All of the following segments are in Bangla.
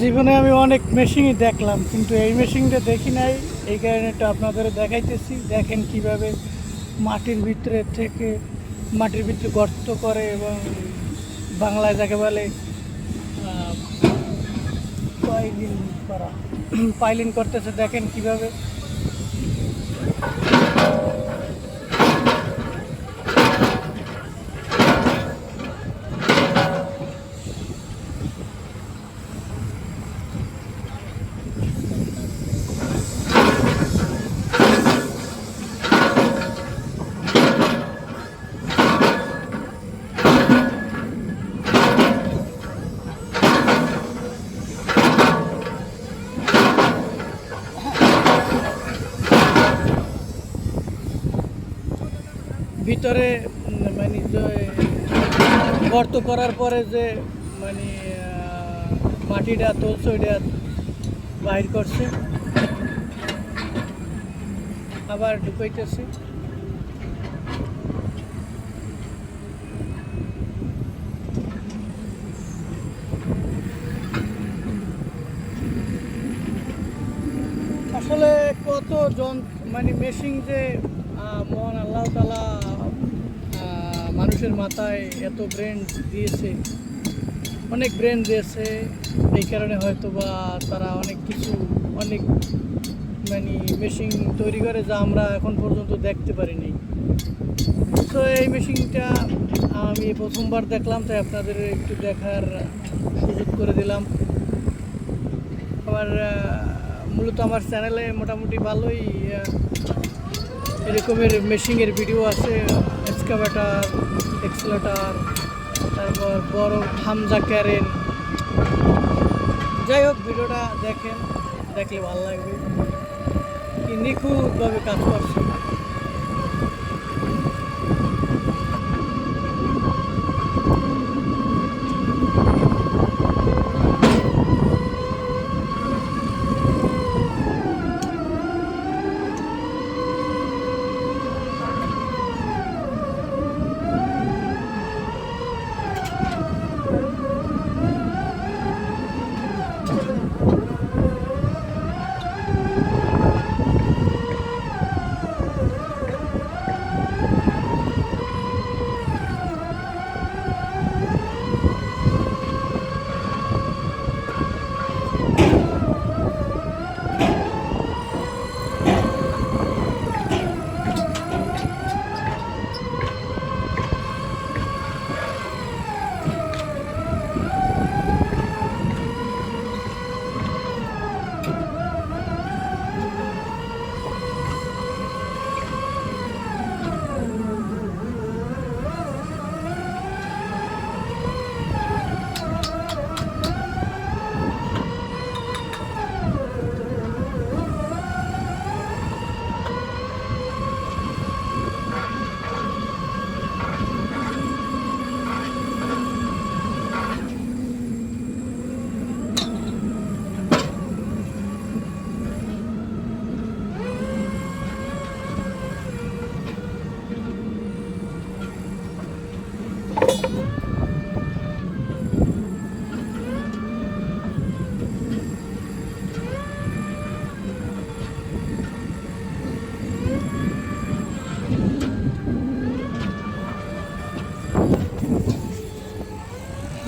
জীবনে আমি অনেক মেশিনই দেখলাম, কিন্তু এই মেশিনটা দেখি নাই। এই কারণে একটু আপনাদের দেখাইতেছি। দেখেন কিভাবে মাটির ভিতরে গর্ত করে এবং বাংলায় যাকে বলে পাইলিং করা। পাইলিং করতেছে, দেখেন কিভাবে। ভিতরে মানে যে গর্ত করার পরে যে মানে মাটিটা তুলছে ওইটা বাহির করছে, আবার ঢুকাইতেছে। আসলে কত মানে মেশিন যে মহান আল্লাহ তাআলা মানুষের মাথায় এত ব্রেন দিয়েছে, অনেক ব্রেন দিয়েছে। এই কারণে হয়তো বা তারা অনেক মানে মেশিন তৈরি করে যা আমরা এখন পর্যন্ত দেখতে পারিনি। তো এই মেশিনটা আমি প্রথমবার দেখলাম, তাই আপনাদের একটু দেখার সুযোগ করে দিলাম। আবার মূলত আমার চ্যানেলে মোটামুটি ভালোই এরকমের মেশিনের ভিডিও আছে, এক্সকাভেটর, এক্সেলেটর, তারপর বড় হামজা ক্যারেন। যাই হোক, ভিডিওটা দেখেন, দেখলে ভালো লাগবে। কি নিখুঁতভাবে কাজ করছে।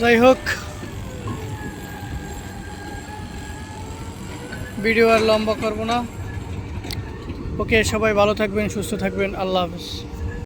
যাই হোক, ভিডিও আর লম্বা করব না। ওকে, সবাই ভালো থাকবেন, সুস্থ থাকবেন। আল্লাহ হাফেজ।